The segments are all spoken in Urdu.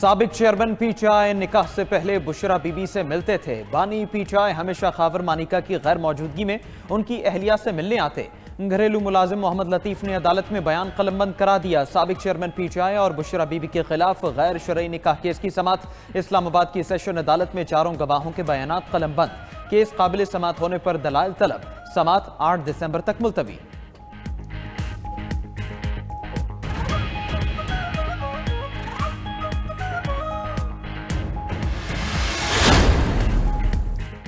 سابق چیئرمین پی ٹی آئی نکاح سے پہلے بشرا بی بی سے ملتے تھے۔ بانی پی ٹی آئی ہمیشہ خاور مانیکا کی غیر موجودگی میں ان کی اہلیہ سے ملنے آتے۔ گھریلو ملازم محمد لطیف نے عدالت میں بیان قلم بند کرا دیا۔ سابق چیئرمین پی ٹی آئی اور بشرا بی بی کے خلاف غیر شرعی نکاح کیس کی سماعت۔ اسلام آباد کی سیشن عدالت میں چاروں گواہوں کے بیانات قلم بند۔ کیس قابل سماعت ہونے پر دلائل طلب۔ سماعت 8 دسمبر تک ملتوی۔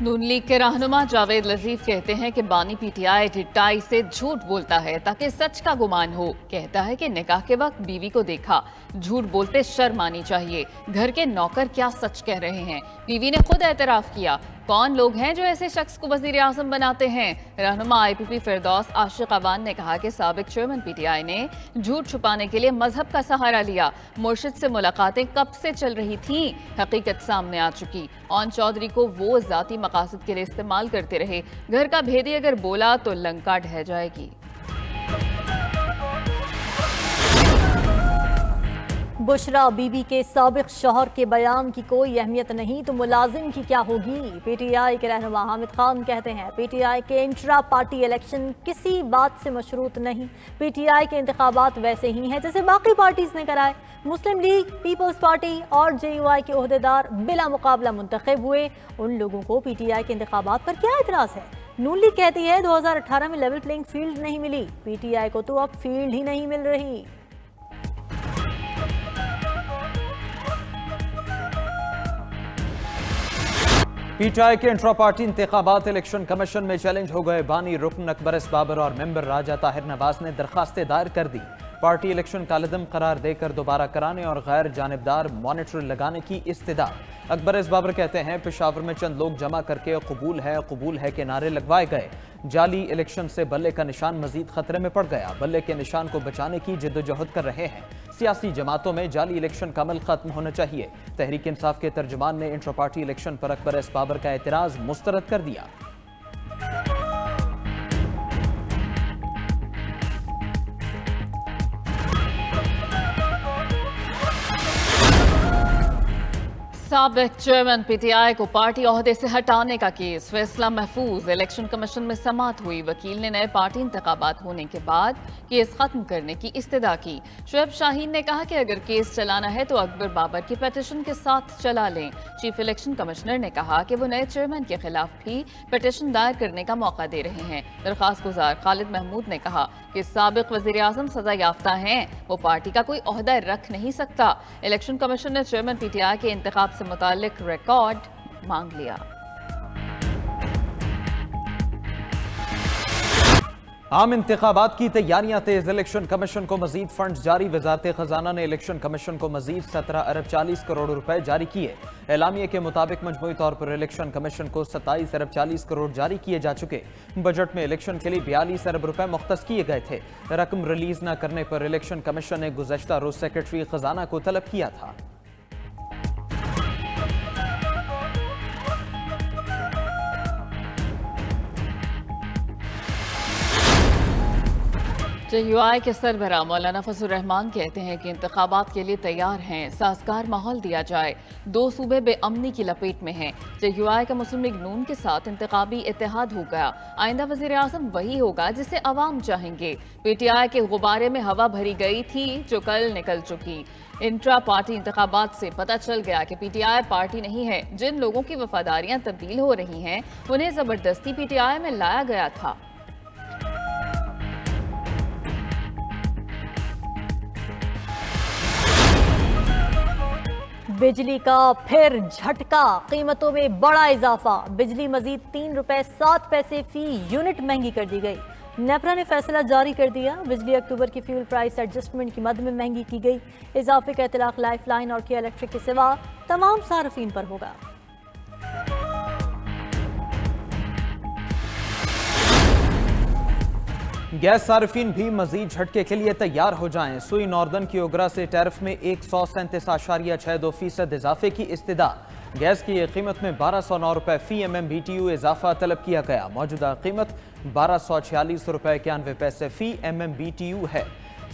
نون لیگ کے رہنما جاوید لطیف کہتے ہیں کہ بانی پی ٹی آئی ڈٹائی سے جھوٹ بولتا ہے تاکہ سچ کا گمان ہو۔ کہتا ہے کہ نکاح کے وقت بیوی کو دیکھا، جھوٹ بولتے شرم آنی چاہیے۔ گھر کے نوکر کیا سچ کہہ رہے ہیں؟ بیوی نے خود اعتراف کیا۔ کون لوگ ہیں جو ایسے شخص کو وزیر اعظم بناتے ہیں؟ رہنما آئی پی پی فردوس عاشق اوان نے کہا کہ سابق چیئرمین پی ٹی آئی نے جھوٹ چھپانے کے لیے مذہب کا سہارا لیا۔ مرشد سے ملاقاتیں کب سے چل رہی تھیں؟ حقیقت سامنے آ چکی۔ اون چودھری کو وہ ذاتی مقاصد کے لیے استعمال کرتے رہے۔ گھر کا بھیدی اگر بولا تو لنکا ڈھہ جائے گی۔ بشرا بی بی کے سابق شوہر کے بیان کی کوئی اہمیت نہیں تو ملازم کی کیا ہوگی؟ پی ٹی آئی کے رہنما حامد خان کہتے ہیں پی ٹی آئی کے انٹرا پارٹی الیکشن کسی بات سے مشروط نہیں۔ پی ٹی آئی کے انتخابات ویسے ہی ہیں جیسے باقی پارٹیز نے کرائے۔ مسلم لیگ، پیپلز پارٹی اور جے یو آئی کے عہدیدار بلا مقابلہ منتخب ہوئے۔ ان لوگوں کو پی ٹی آئی کے انتخابات پر کیا اعتراض ہے؟ نون لیگ کہتی ہے 2018 میں لیول پلینگ فیلڈ نہیں ملی۔ پی ٹی آئی کو تو اب فیلڈ ہی نہیں مل رہی۔ پی ٹی آئی کے انٹرا پارٹی انتخابات الیکشن کمیشن میں چیلنج ہو گئے۔ بانی رکن اکبر اس بابر اور ممبر راجہ طاہر نواز نے درخواستیں دائر کر دی۔ پارٹی الیکشن کالعدم قرار دے کر دوبارہ کرانے اور غیر جانبدار مانیٹر لگانے کی استدعا۔ اکبر اس بابر کہتے ہیں پشاور میں چند لوگ جمع کر کے قبول ہے کے نعرے لگوائے گئے۔ جعلی الیکشن سے بلے کا نشان مزید خطرے میں پڑ گیا۔ بلے کے نشان کو بچانے کی جدوجہد کر رہے ہیں۔ سیاسی جماعتوں میں جعلی الیکشن کا عمل ختم ہونا چاہیے۔ تحریک انصاف کے ترجمان نے انٹرا پارٹی الیکشن پر اکبر اس بابر کا اعتراض مسترد کر دیا۔ سابق چیئرمین پی ٹی آئی کو پارٹی عہدے سے ہٹانے کا کیس فیصلہ محفوظ۔ الیکشن کمیشن میں سماعت ہوئی۔ وکیل نے نئے پارٹی انتخابات ہونے کے بعد کیس ختم کرنے کی استدعا کی۔ شعیب شاہین نے کہا کہ اگر کیس چلانا ہے تو اکبر بابر کی پیٹیشن کے ساتھ چلا لیں۔ چیف الیکشن کمشنر نے کہا کہ وہ نئے چیئرمین کے خلاف بھی پیٹیشن دائر کرنے کا موقع دے رہے ہیں۔ درخواست گزار خالد محمود نے کہا کہ سابق وزیر اعظم سزا یافتہ ہیں، وہ پارٹی کا کوئی عہدہ رکھ نہیں سکتا۔ الیکشن کمیشن نے چیئرمین پی ٹی آئی کے انتخاب سے متعلق ریکارڈ مانگ لیا۔ عام انتخابات کی تیاریاں تیز۔ الیکشن کمیشن کو مزید فنڈز جاری۔ وزارت خزانہ نے الیکشن کمیشن کو مزید 17 ارب 40 کروڑ روپے جاری کیے۔ اعلامیے کے مطابق مجموعی طور پر الیکشن کمیشن کو 27 ارب 40 کروڑ جاری کیے جا چکے۔ بجٹ میں الیکشن کے لیے 42 ارب روپے مختص کیے گئے تھے۔ رقم ریلیز نہ کرنے پر الیکشن کمیشن نے گزشتہ روز سیکرٹری خزانہ کو طلب کیا تھا۔ جے یو آئی کے سربراہ مولانا فضل الرحمان کہتے ہیں کہ انتخابات کے لیے تیار ہیں، سازگار ماحول دیا جائے۔ 2 صوبے بے امنی کی لپیٹ میں ہیں۔ جے یو آئی کا مسلم لیگ نون کے ساتھ انتخابی اتحاد ہو گیا۔ آئندہ وزیر اعظم وہی ہوگا جسے عوام چاہیں گے۔ پی ٹی آئی کے غبارے میں ہوا بھری گئی تھی جو کل نکل چکی۔ انٹرا پارٹی انتخابات سے پتہ چل گیا کہ پی ٹی آئی پارٹی نہیں ہے۔ جن لوگوں کی وفاداریاں تبدیل ہو رہی ہیں انہیں زبردستی پی ٹی آئی میں لایا گیا تھا۔ بجلی کا پھر جھٹکا، قیمتوں میں بڑا اضافہ۔ بجلی مزید 3 روپے 7 پیسے فی یونٹ مہنگی کر دی گئی۔ نیپرا نے فیصلہ جاری کر دیا۔ بجلی اکتوبر کی فیول پرائس ایڈجسٹمنٹ کی مد میں مہنگی کی گئی۔ اضافے کا اطلاق لائف لائن اور کیا الیکٹرک کے سوا تمام صارفین پر ہوگا۔ گیس صارفین بھی مزید جھٹکے کے لیے تیار ہو جائیں۔ سوئی ناردرن کی اوگرا سے ٹیرف میں 137.62% اضافے کی استدعا۔ گیس کی قیمت میں 1209 روپے فی M M B T U اضافہ طلب کیا گیا۔ موجودہ قیمت 1246 روپے 91 پیسے فی M M B T U ہے۔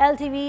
LTV,